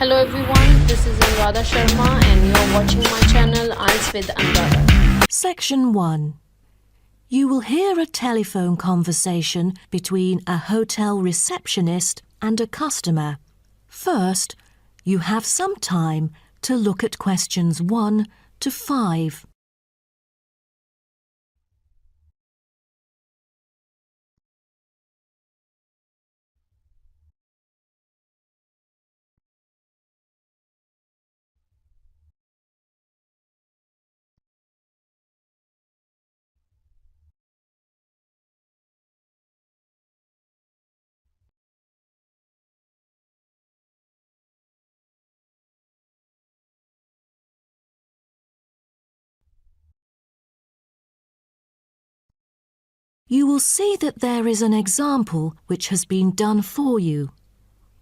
Hello everyone, this is ANURADHA Sharma and you are watching my channel IELTS with ANURADHA. Section 1. You will hear a telephone conversation between a hotel receptionist and a customer. First, you have some time to look at questions 1 to 5. You will see that there is an example which has been done for you.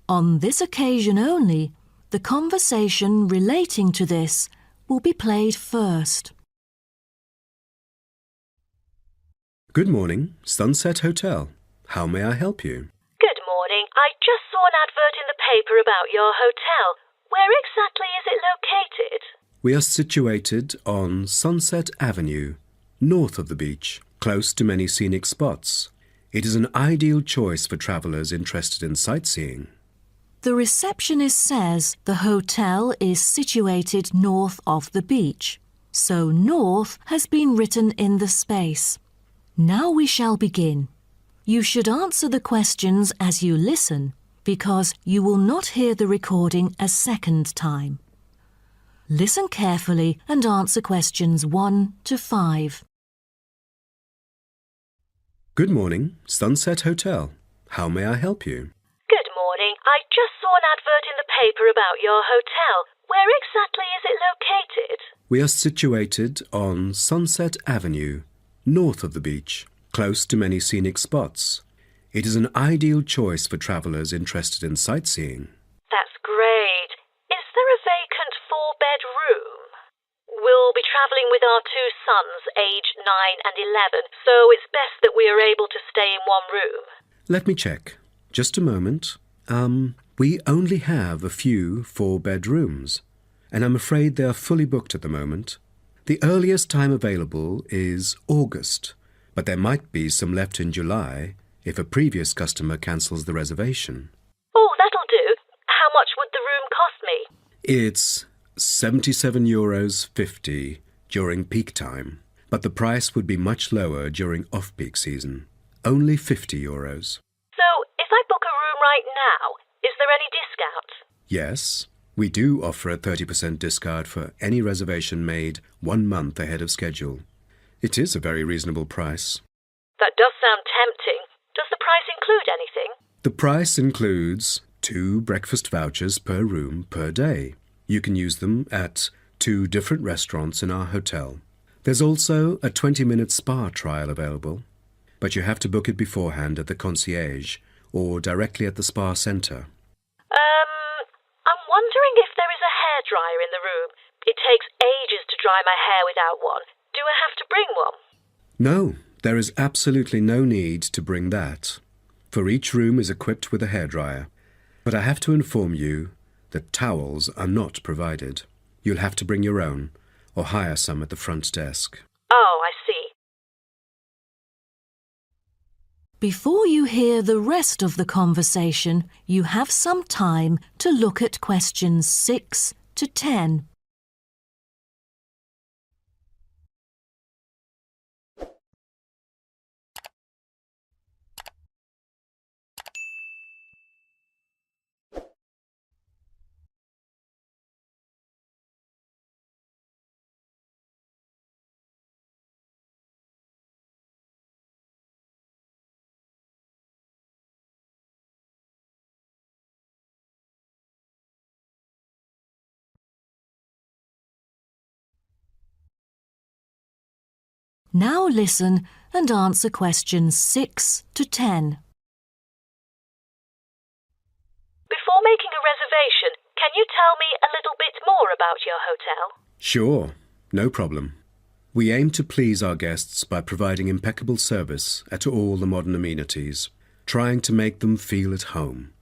On this occasion only, the conversation relating to this will be played first. Good morning, Sunset Hotel. How may I help you? Good morning. I just saw an advert in the paper about your hotel. Where exactly is it located? We are situated on Sunset Avenue, north of the beach, close to many scenic spots. It is an ideal choice for travellers interested in sightseeing. The receptionist says the hotel is situated north of the beach, so north has been written in the space. Now we shall begin. You should answer the questions as you listen, because you will not hear the recording a second time. Listen carefully and answer questions 1 to 5. Good morning, Sunset Hotel. How may I help you? Good morning. I just saw an advert in the paper about your hotel. Where exactly is it located? We are situated on Sunset Avenue, north of the beach, close to many scenic spots. It is an ideal choice for travellers interested in sightseeing. That's great. Is there a vacant 4-bed room? We'll be travelling with our 2 sons, aged 9 and 11, so it's best that we are able to stay in one room. Let me check. Just a moment. We only have a few 4-bed rooms, and I'm afraid they are fully booked at the moment. The earliest time available is August, but there might be some left in July if a previous customer cancels the reservation. Oh, that'll do. How much would the room cost me? It's €77.50 during peak time, but the price would be much lower during off-peak season. Only €50. So, if I book a room right now, is there any discount? Yes, we do offer a 30% discount for any reservation made 1 month ahead of schedule. It is a very reasonable price. That does sound tempting. Does the price include anything? The price includes 2 breakfast vouchers per room per day. You can use them at 2 different restaurants in our hotel. There's also a 20-minute spa trial available, but you have to book it beforehand at the concierge or directly at the spa centre. I'm wondering if there is a hairdryer in the room. It takes ages to dry my hair without one. Do I have to bring one? No, there is absolutely no need to bring that, for each room is equipped with a hairdryer. But I have to inform you that towels are not provided. You'll have to bring your own or hire some at the front desk. Oh, I see. Before you hear the rest of the conversation, you have some time to look at questions 6 to 10. Now listen and answer questions 6 to 10. Before making a reservation, can you tell me a little bit more about your hotel? Sure, no problem. We aim to please our guests by providing impeccable service at all the modern amenities, trying to make them feel at home.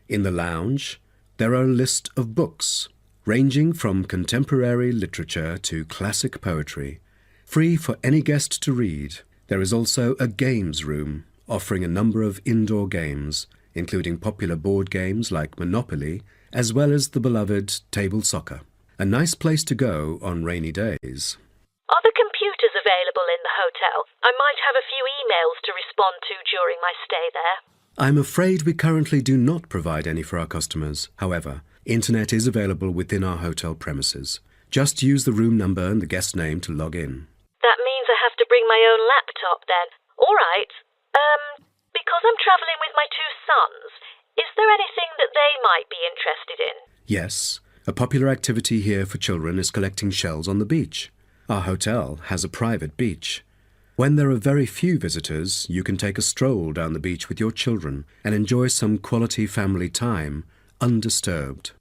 In the lounge, there are a list of books, ranging from contemporary literature to classic poetry, free for any guest to read. There is also a games room, offering a number of indoor games, including popular board games like Monopoly, as well as the beloved table soccer. A nice place to go on rainy days. Are the computers available in the hotel? I might have a few emails to respond to during my stay there. I'm afraid we currently do not provide any for our customers. However, internet is available within our hotel premises. Just use the room number and the guest name to log in. That means I have to bring my own laptop then. All right. Because I'm travelling with my two sons, is there anything that they might be interested in? Yes, a popular activity here for children is collecting shells on the beach. Our hotel has a private beach. When there are very few visitors, you can take a stroll down the beach with your children and enjoy some quality family time, undisturbed.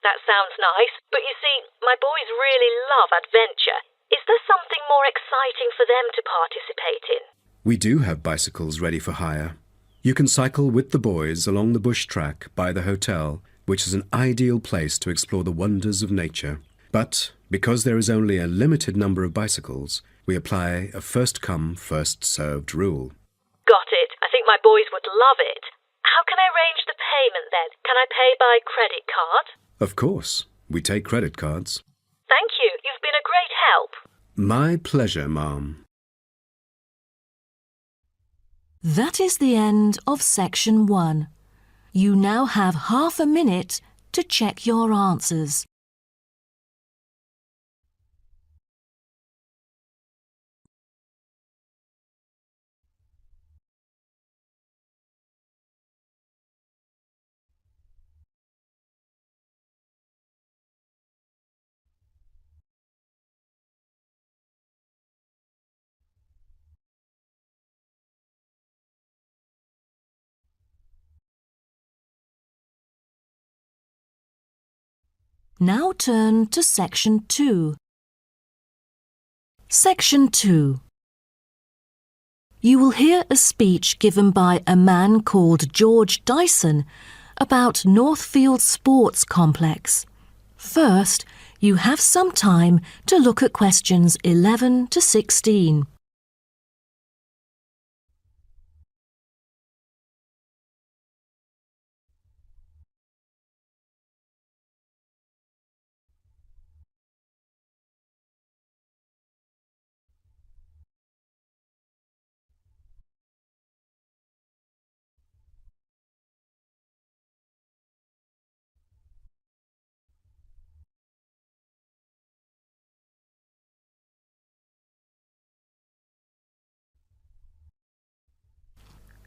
That sounds nice, but you see, my boys really love adventure. Is there something more exciting for them to participate in? We do have bicycles ready for hire. You can cycle with the boys along the bush track by the hotel, which is an ideal place to explore the wonders of nature. But because there is only a limited number of bicycles, we apply a first-come, first-served rule. Got it. I think my boys would love it. How can I arrange the payment then? Can I pay by credit card? Of course, we take credit cards. Thank you. You've been a great help. My pleasure, ma'am. That is the end of section 1. You now have half a minute to check your answers. Now turn to section 2. Section 2. You will hear a speech given by a man called George Dyson about Northfield Sports Complex. First, you have some time to look at questions 11 to 16.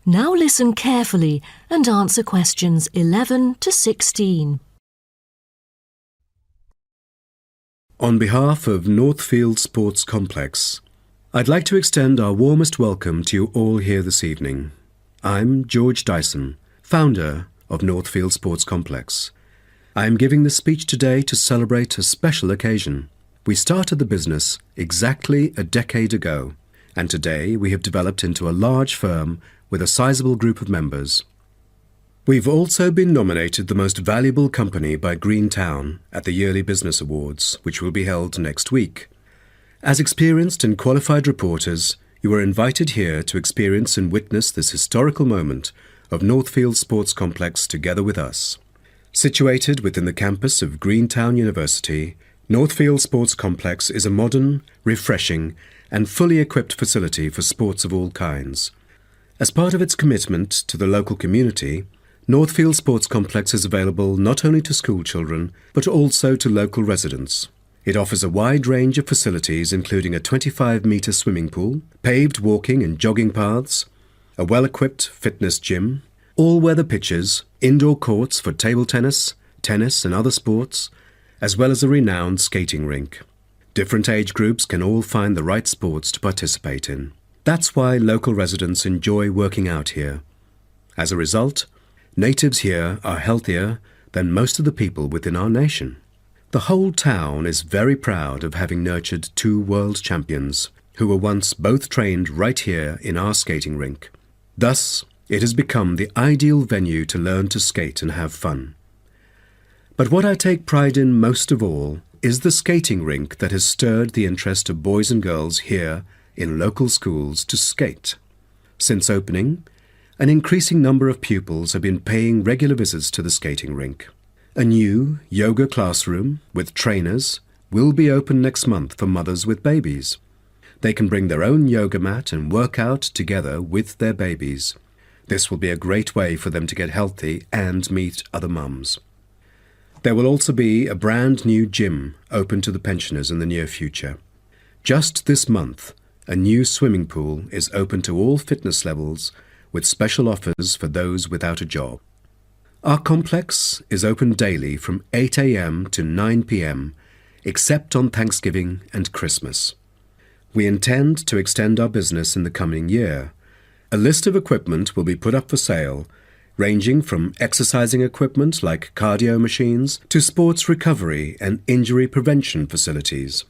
Now listen carefully and answer questions 11 to 16. On behalf of Northfield Sports Complex, I'd like to extend our warmest welcome to you all here this evening. I'm George Dyson, founder of Northfield Sports Complex. I am giving this speech today to celebrate a special occasion. We started the business exactly a decade ago, and today we have developed into a large firm with a sizable group of members. We've also been nominated the most valuable company by Greentown at the Yearly Business Awards, which will be held next week. As experienced and qualified reporters, you are invited here to experience and witness this historical moment of Northfield Sports Complex together with us. Situated within the campus of Greentown University, Northfield Sports Complex is a modern, refreshing, and fully equipped facility for sports of all kinds. As part of its commitment to the local community, Northfield Sports Complex is available not only to school children, but also to local residents. It offers a wide range of facilities including a 25-metre swimming pool, paved walking and jogging paths, a well-equipped fitness gym, all-weather pitches, indoor courts for table tennis, tennis and other sports, as well as a renowned skating rink. Different age groups can all find the right sports to participate in. That's why local residents enjoy working out here. As a result, natives here are healthier than most of the people within our nation. The whole town is very proud of having nurtured two world champions who were once both trained right here in our skating rink. Thus, it has become the ideal venue to learn to skate and have fun. But what I take pride in most of all is the skating rink that has stirred the interest of boys and girls here in local schools to skate. Since opening, an increasing number of pupils have been paying regular visits to the skating rink. A new yoga classroom with trainers will be open next month for mothers with babies. They can bring their own yoga mat and work out together with their babies. This will be a great way for them to get healthy and meet other mums. There will also be a brand new gym open to the pensioners in the near future. Just this month, a new swimming pool is open to all fitness levels with special offers for those without a job. Our complex is open daily from 8 a.m. to 9 p.m. except on Thanksgiving and Christmas. We intend to extend our business in the coming year. A list of equipment will be put up for sale, ranging from exercising equipment like cardio machines to sports recovery and injury prevention facilities.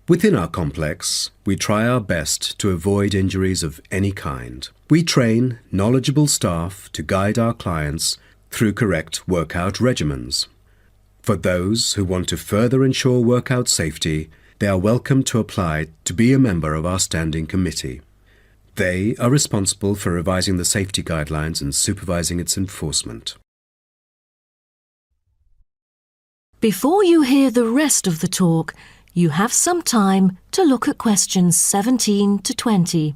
Within our complex, we try our best to avoid injuries of any kind. We train knowledgeable staff to guide our clients through correct workout regimens. For those who want to further ensure workout safety, they are welcome to apply to be a member of our standing committee. They are responsible for revising the safety guidelines and supervising its enforcement. Before you hear the rest of the talk, you have some time to look at questions 17 to 20.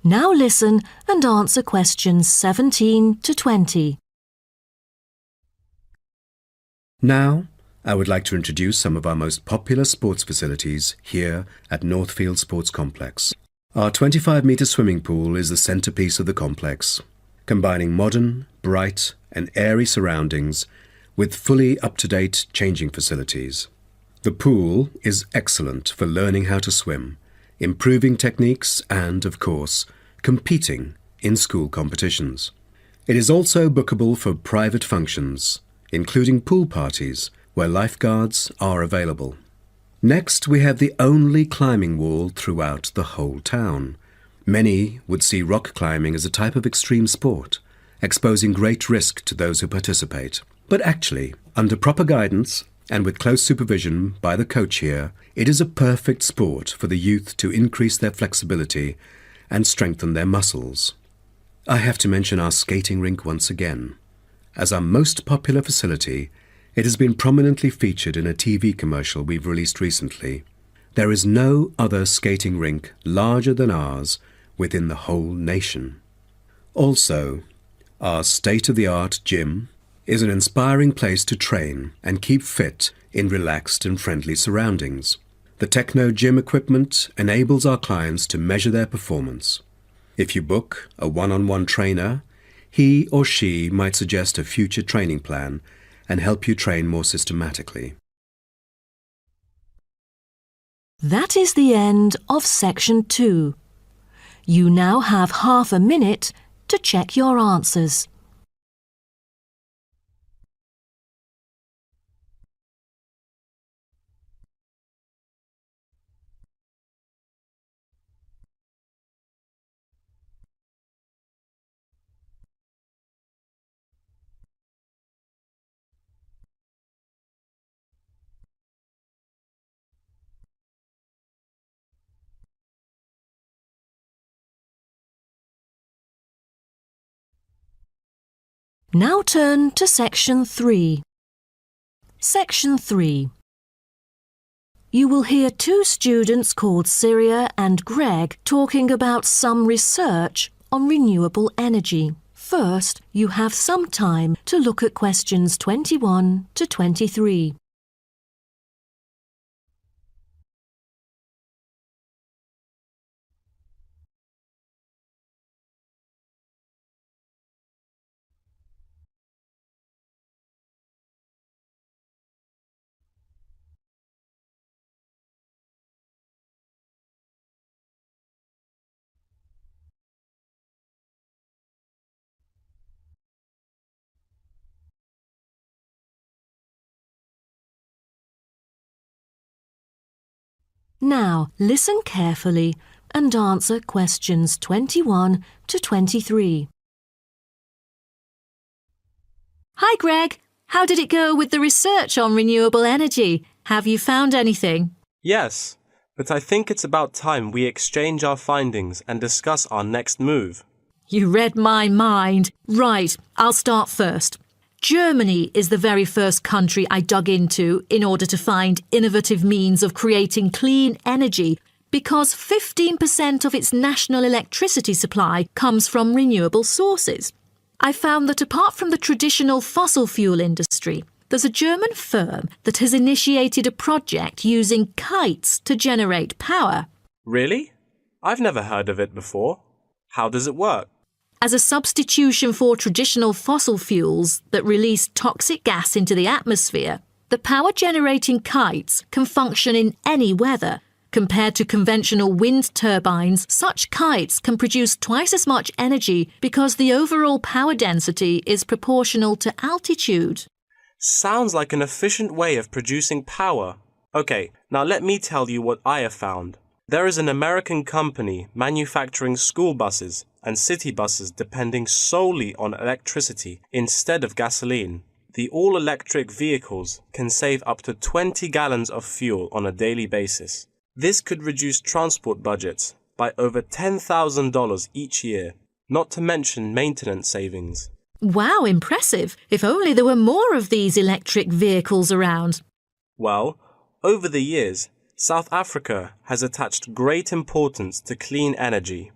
Now listen and answer questions 17 to 20. Now, I would like to introduce some of our most popular sports facilities here at Northfield Sports Complex. Our 25-metre swimming pool is the centrepiece of the complex, combining modern, bright and airy surroundings with fully up-to-date changing facilities. The pool is excellent for learning how to swim, improving techniques and, of course, competing in school competitions. It is also bookable for private functions, including pool parties where lifeguards are available. Next, we have the only climbing wall throughout the whole town. Many would see rock climbing as a type of extreme sport, exposing great risk to those who participate. But actually, under proper guidance and with close supervision by the coach here, it is a perfect sport for the youth to increase their flexibility and strengthen their muscles. I have to mention our skating rink once again. As our most popular facility, it has been prominently featured in a TV commercial we've released recently. There is no other skating rink larger than ours within the whole nation. Also, our state-of-the-art gym is an inspiring place to train and keep fit in relaxed and friendly surroundings. The Techno gym equipment enables our clients to measure their performance. If you book a one-on-one trainer, he or she might suggest a future training plan and help you train more systematically. That is the end of section 2. You now have half a minute to check your answers. Now turn to section 3. Section 3. You will hear two students called Syria and Greg talking about some research on renewable energy. First, you have some time to look at questions 21 to 23. Now, listen carefully and answer questions 21 to 23. Hi, Greg. How did it go with the research on renewable energy? Have you found anything? Yes, but I think it's about time we exchange our findings and discuss our next move. You read my mind. Right, I'll start first. Germany is the very first country I dug into in order to find innovative means of creating clean energy because 15% of its national electricity supply comes from renewable sources. I found that apart from the traditional fossil fuel industry, there's a German firm that has initiated a project using kites to generate power. Really? I've never heard of it before. How does it work? As a substitution for traditional fossil fuels that release toxic gas into the atmosphere, the power-generating kites can function in any weather. Compared to conventional wind turbines, such kites can produce twice as much energy because the overall power density is proportional to altitude. Sounds like an efficient way of producing power. Okay, now let me tell you what I have found. There is an American company manufacturing school buses and city buses depending solely on electricity instead of gasoline. The all-electric vehicles can save up to 20 gallons of fuel on a daily basis. This could reduce transport budgets by over $10,000 each year, not to mention maintenance savings. Wow, impressive. If only there were more of these electric vehicles around. Well, over the years, South Africa has attached great importance to clean energy.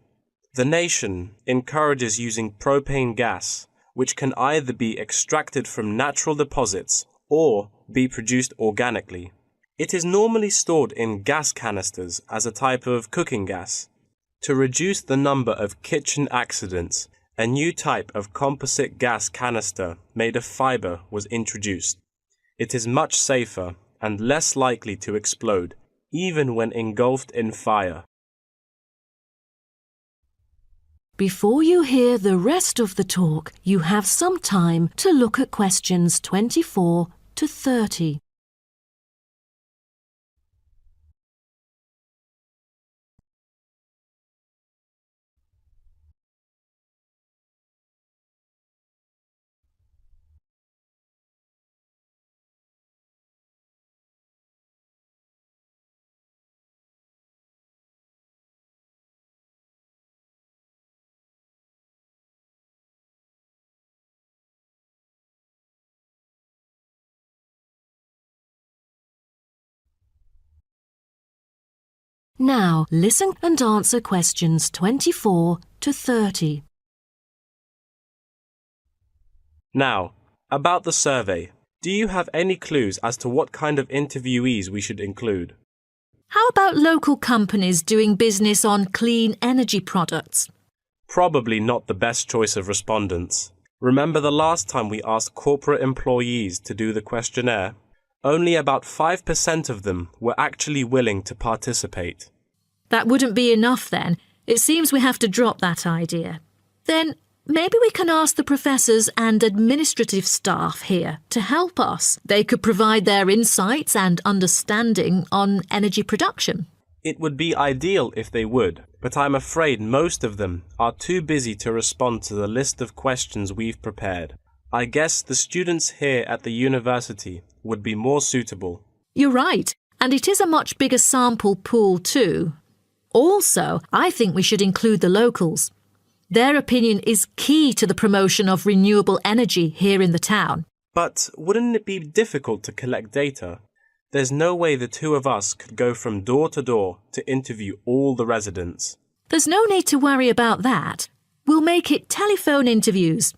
The nation encourages using propane gas, which can either be extracted from natural deposits or be produced organically. It is normally stored in gas canisters as a type of cooking gas. To reduce the number of kitchen accidents, a new type of composite gas canister made of fiber was introduced. It is much safer and less likely to explode, even when engulfed in fire. Before you hear the rest of the talk, you have some time to look at questions 24 to 30. Now, listen and answer questions 24 to 30. Now, about the survey. Do you have any clues as to what kind of interviewees we should include? How about local companies doing business on clean energy products? Probably not the best choice of respondents. Remember the last time we asked corporate employees to do the questionnaire? Only about 5% of them were actually willing to participate. That wouldn't be enough then. It seems we have to drop that idea. Then maybe we can ask the professors and administrative staff here to help us. They could provide their insights and understanding on energy production. It would be ideal if they would, but I'm afraid most of them are too busy to respond to the list of questions we've prepared. I guess the students here at the university would be more suitable. You're right, and it is a much bigger sample pool too. Also, I think we should include the locals. Their opinion is key to the promotion of renewable energy here in the town. But wouldn't it be difficult to collect data? There's no way the two of us could go from door to door to interview all the residents. There's no need to worry about that. We'll make it telephone interviews.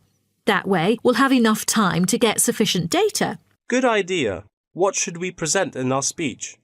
That way, we'll have enough time to get sufficient data. Good idea. What should we present in our speech?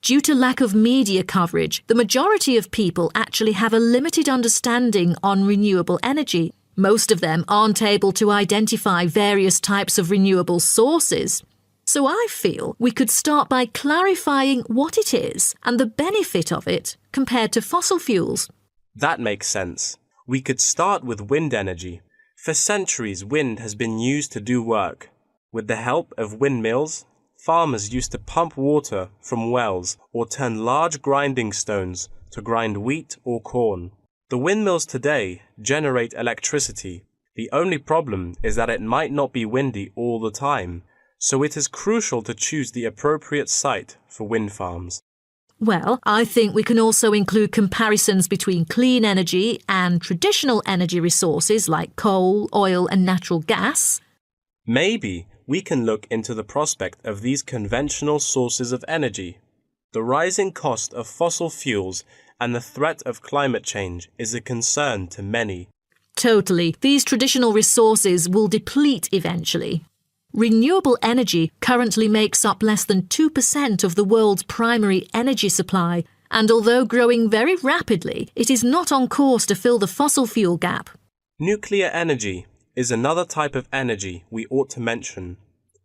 Due to lack of media coverage, the majority of people actually have a limited understanding on renewable energy. Most of them aren't able to identify various types of renewable sources. So I feel we could start by clarifying what it is and the benefit of it compared to fossil fuels. That makes sense. We could start with wind energy. For centuries, wind has been used to do work. With the help of windmills, farmers used to pump water from wells or turn large grinding stones to grind wheat or corn. The windmills today generate electricity. The only problem is that it might not be windy all the time, so it is crucial to choose the appropriate site for wind farms. Well, I think we can also include comparisons between clean energy and traditional energy resources like coal, oil and natural gas. Maybe we can look into the prospect of these conventional sources of energy. The rising cost of fossil fuels and the threat of climate change is a concern to many. Totally. These traditional resources will deplete eventually. Renewable energy currently makes up less than 2% of the world's primary energy supply, and although growing very rapidly, it is not on course to fill the fossil fuel gap. Nuclear energy is another type of energy we ought to mention.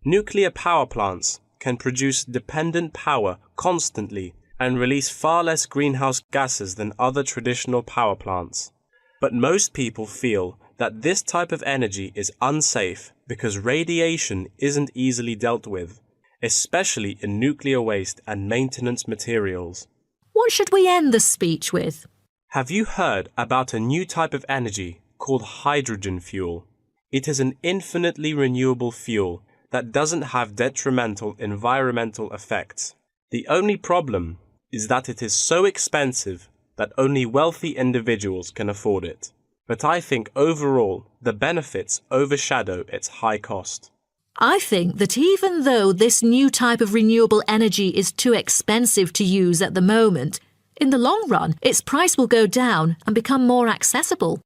Nuclear power plants can produce dependent power constantly and release far less greenhouse gases than other traditional power plants. But most people feel that this type of energy is unsafe because radiation isn't easily dealt with, especially in nuclear waste and maintenance materials. What should we end the speech with? Have you heard about a new type of energy called hydrogen fuel? It is an infinitely renewable fuel that doesn't have detrimental environmental effects. The only problem is that it is so expensive that only wealthy individuals can afford it. But I think overall the benefits overshadow its high cost. I think that even though this new type of renewable energy is too expensive to use at the moment, in the long run its price will go down and become more accessible.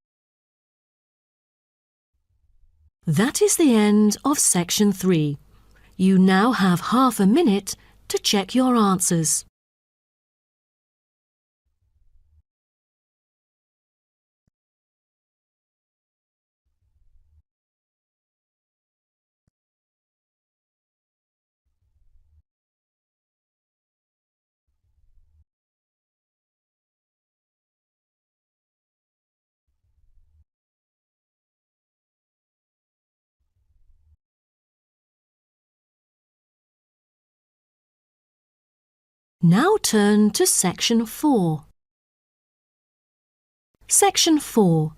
That is the end of section 3. You now have half a minute to check your answers. Now turn to section 4. Section 4.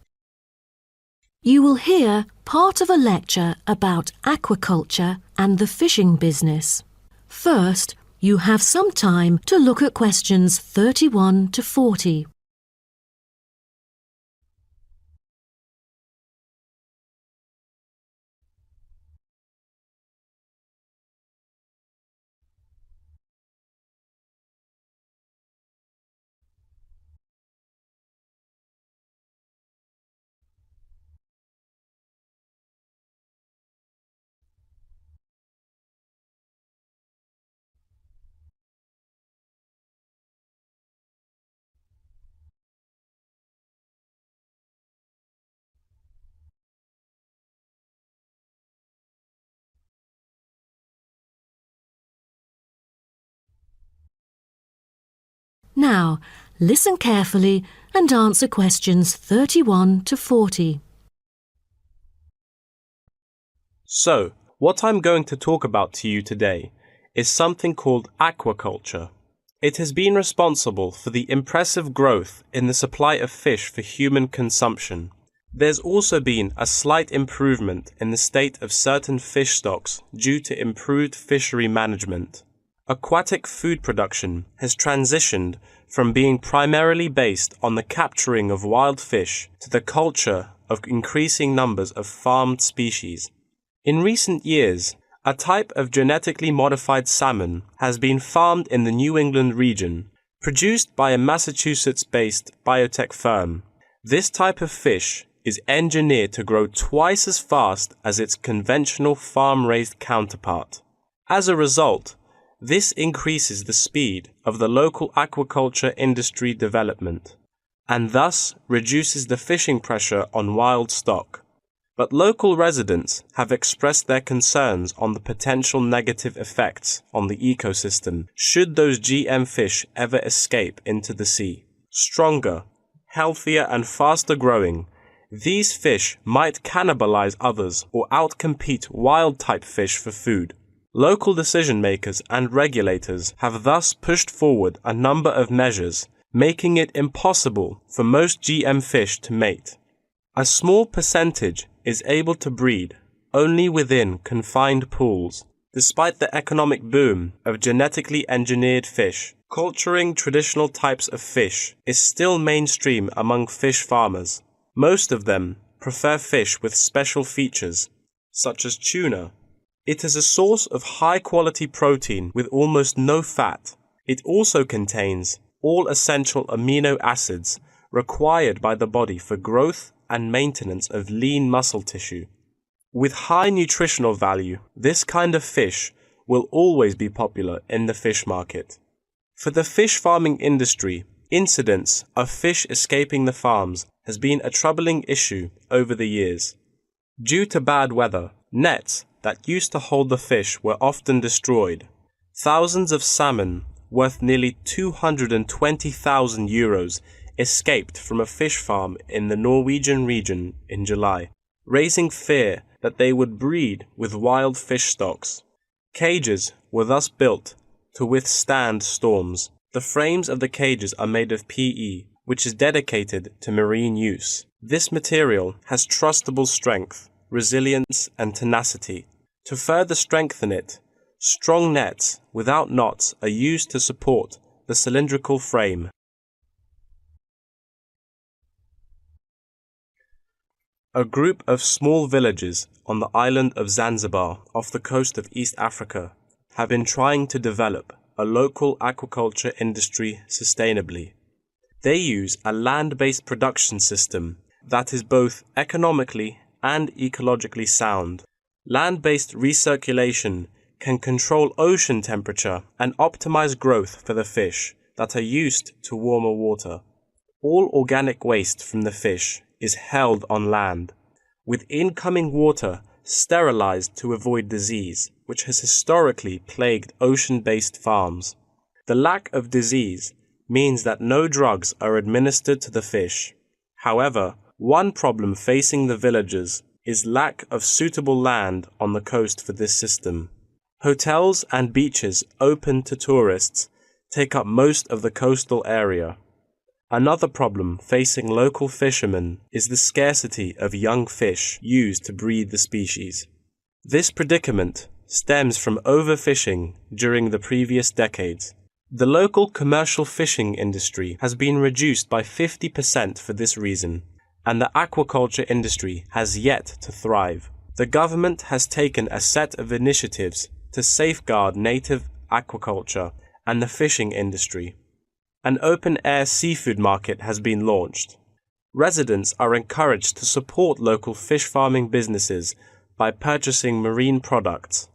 You will hear part of a lecture about aquaculture and the fishing business. First, you have some time to look at questions 31 to 40. Now, listen carefully and answer questions 31 to 40. So, what I'm going to talk about to you today is something called aquaculture. It has been responsible for the impressive growth in the supply of fish for human consumption. There's also been a slight improvement in the state of certain fish stocks due to improved fishery management. Aquatic food production has transitioned from being primarily based on the capturing of wild fish to the culture of increasing numbers of farmed species. In recent years, a type of genetically modified salmon has been farmed in the New England region, produced by a Massachusetts-based biotech firm. This type of fish is engineered to grow twice as fast as its conventional farm-raised counterpart. As a result, this increases the speed of the local aquaculture industry development, and thus reduces the fishing pressure on wild stock. But local residents have expressed their concerns on the potential negative effects on the ecosystem should those GM fish ever escape into the sea. Stronger, healthier and faster growing, these fish might cannibalize others or outcompete wild-type fish for food. Local decision makers and regulators have thus pushed forward a number of measures, making it impossible for most GM fish to mate. A small percentage is able to breed only within confined pools. Despite the economic boom of genetically engineered fish, culturing traditional types of fish is still mainstream among fish farmers. Most of them prefer fish with special features, such as tuna. It is a source of high-quality protein with almost no fat. It also contains all essential amino acids required by the body for growth and maintenance of lean muscle tissue. With high nutritional value, this kind of fish will always be popular in the fish market. For the fish farming industry, incidents of fish escaping the farms has been a troubling issue over the years. Due to bad weather, nets that used to hold the fish were often destroyed. Thousands of salmon, worth nearly 220,000 euros, escaped from a fish farm in the Norwegian region in July, raising fear that they would breed with wild fish stocks. Cages were thus built to withstand storms. The frames of the cages are made of PE, which is dedicated to marine use. This material has trustable strength, resilience, and tenacity. To further strengthen it, strong nets without knots are used to support the cylindrical frame. A group of small villages on the island of Zanzibar off the coast of East Africa have been trying to develop a local aquaculture industry sustainably. They use a land-based production system that is both economically and ecologically sound. Land-based recirculation can control ocean temperature and optimize growth for the fish that are used to warmer water. All organic waste from the fish is held on land, with incoming water sterilized to avoid disease, which has historically plagued ocean-based farms. The lack of disease means that no drugs are administered to the fish. However, one problem facing the villagers is lack of suitable land on the coast for this system. Hotels and beaches open to tourists take up most of the coastal area. Another problem facing local fishermen is the scarcity of young fish used to breed the species. This predicament stems from overfishing during the previous decades. The local commercial fishing industry has been reduced by 50% for this reason, and the aquaculture industry has yet to thrive. The government has taken a set of initiatives to safeguard native aquaculture and the fishing industry. An open-air seafood market has been launched. Residents are encouraged to support local fish farming businesses by purchasing marine products.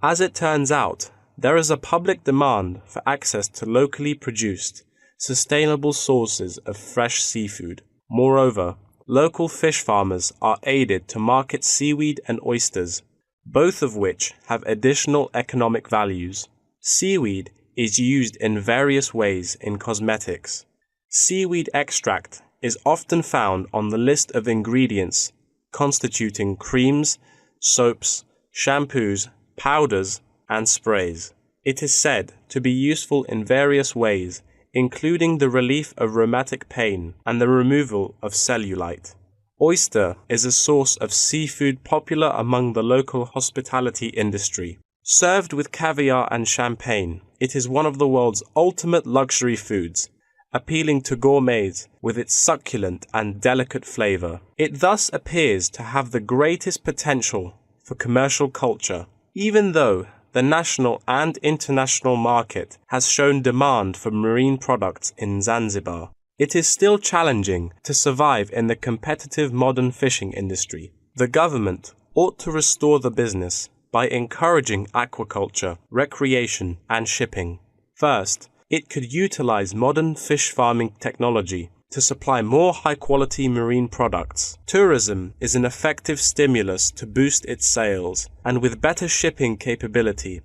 As it turns out, there is a public demand for access to locally produced, sustainable sources of fresh seafood. Moreover, local fish farmers are aided to market seaweed and oysters, both of which have additional economic values. Seaweed is used in various ways in cosmetics. Seaweed extract is often found on the list of ingredients constituting creams, soaps, shampoos, powders, and sprays. It is said to be useful in various ways, including the relief of rheumatic pain and the removal of cellulite. Oyster is a source of seafood popular among the local hospitality industry. Served with caviar and champagne, it is one of the world's ultimate luxury foods, appealing to gourmets with its succulent and delicate flavor. It thus appears to have the greatest potential for commercial culture, even though the national and international market has shown demand for marine products in Zanzibar. It is still challenging to survive in the competitive modern fishing industry. The government ought to restore the business by encouraging aquaculture, recreation, and shipping. First, it could utilize modern fish farming technology to supply more high-quality marine products. Tourism is an effective stimulus to boost its sales, and with better shipping capability,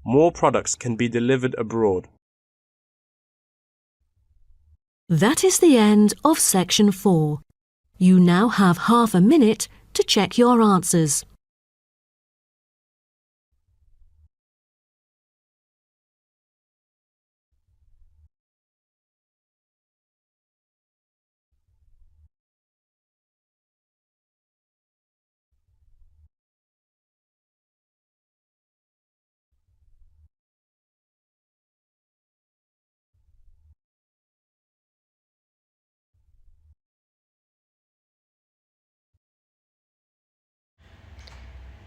more products can be delivered abroad. That is the end of section 4. You now have half a minute to check your answers.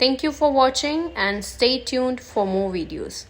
Thank you for watching and stay tuned for more videos.